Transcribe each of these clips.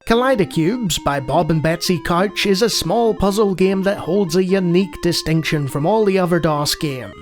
KaleidoKubes by Bob and Betsy Couch is a small puzzle game that holds a unique distinction from all the other DOS games.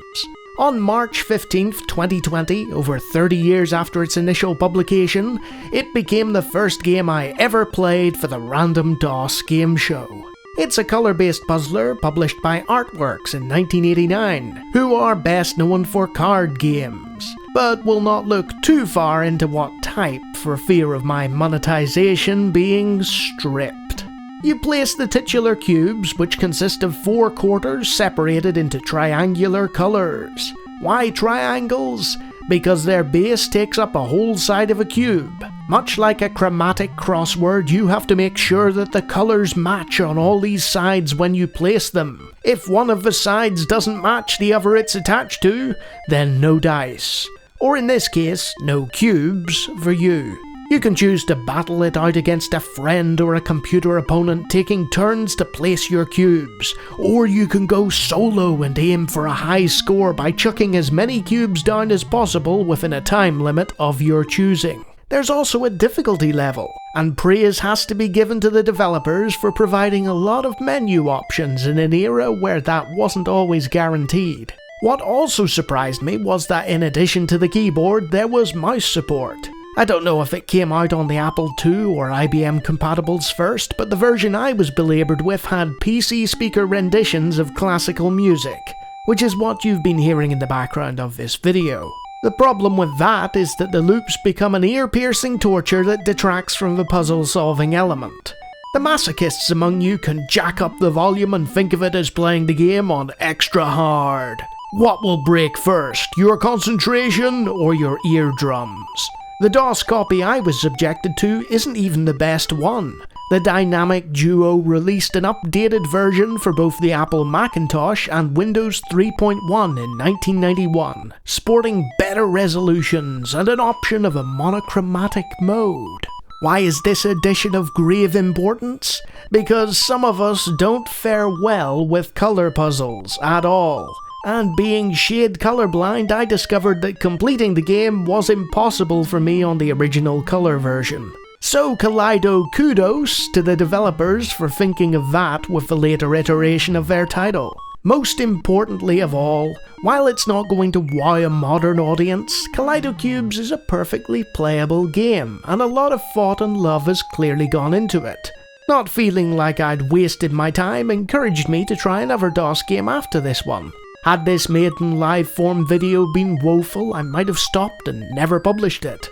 On March 15th, 2020, over 30 years after its initial publication, it became the first game I ever played for the Random DOS Game Show. It's a colour-based puzzler published by Artworks in 1989, who are best known for card games, but will not look too far into what type for fear of my monetization being stripped. You place the titular cubes, which consist of 4 quarters separated into triangular colours. Why triangles? Because their base takes up a whole side of a cube. Much like a chromatic crossword, you have to make sure that the colours match on all these sides when you place them. If one of the sides doesn't match the other it's attached to, then no dice. Or in this case, no cubes for you. You can choose to battle it out against a friend or a computer opponent, taking turns to place your cubes. Or you can go solo and aim for a high score by chucking as many cubes down as possible within a time limit of your choosing. There's also a difficulty level, and praise has to be given to the developers for providing a lot of menu options in an era where that wasn't always guaranteed. What also surprised me was that in addition to the keyboard, there was mouse support. I don't know if it came out on the Apple II or IBM compatibles first, but the version I was belaboured with had PC speaker renditions of classical music, which is what you've been hearing in the background of this video. The problem with that is that the loops become an ear-piercing torture that detracts from the puzzle-solving element. The masochists among you can jack up the volume and think of it as playing the game on extra hard. What will break first, your concentration or your eardrums? The DOS copy I was subjected to isn't even the best one. The Dynamic Duo released an updated version for both the Apple Macintosh and Windows 3.1 in 1991, sporting better resolutions and an option of a monochromatic mode. Why is this edition of grave importance? Because some of us don't fare well with colour puzzles at all. And being shade colorblind, I discovered that completing the game was impossible for me on the original colour version. So KaleidoKubes to the developers for thinking of that with the later iteration of their title. Most importantly of all, while it's not going to wow a modern audience, KaleidoKubes is a perfectly playable game, and a lot of thought and love has clearly gone into it. Not feeling like I'd wasted my time encouraged me to try another DOS game after this one. Had this maiden live form video been woeful, I might have stopped and never published it,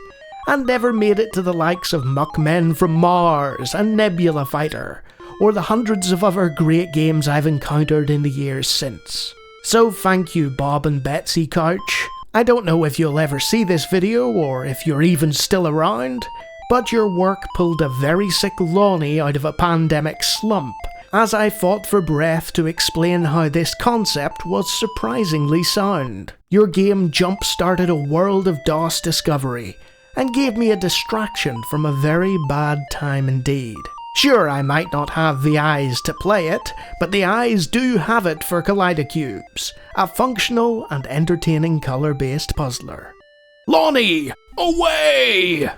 and never made it to the likes of Muckmen from Mars and Nebula Fighter, or the hundreds of other great games I've encountered in the years since. So thank you, Bob and Betsy Couch. I don't know if you'll ever see this video or if you're even still around, but your work pulled a very sick Lawnie out of a pandemic slump, as I fought for breath to explain how this concept was surprisingly sound. Your game jump-started a world of DOS discovery, and gave me a distraction from a very bad time indeed. Sure, I might not have the eyes to play it, but the eyes do have it for KaleidoKubes, a functional and entertaining colour-based puzzler. Lawnie, away!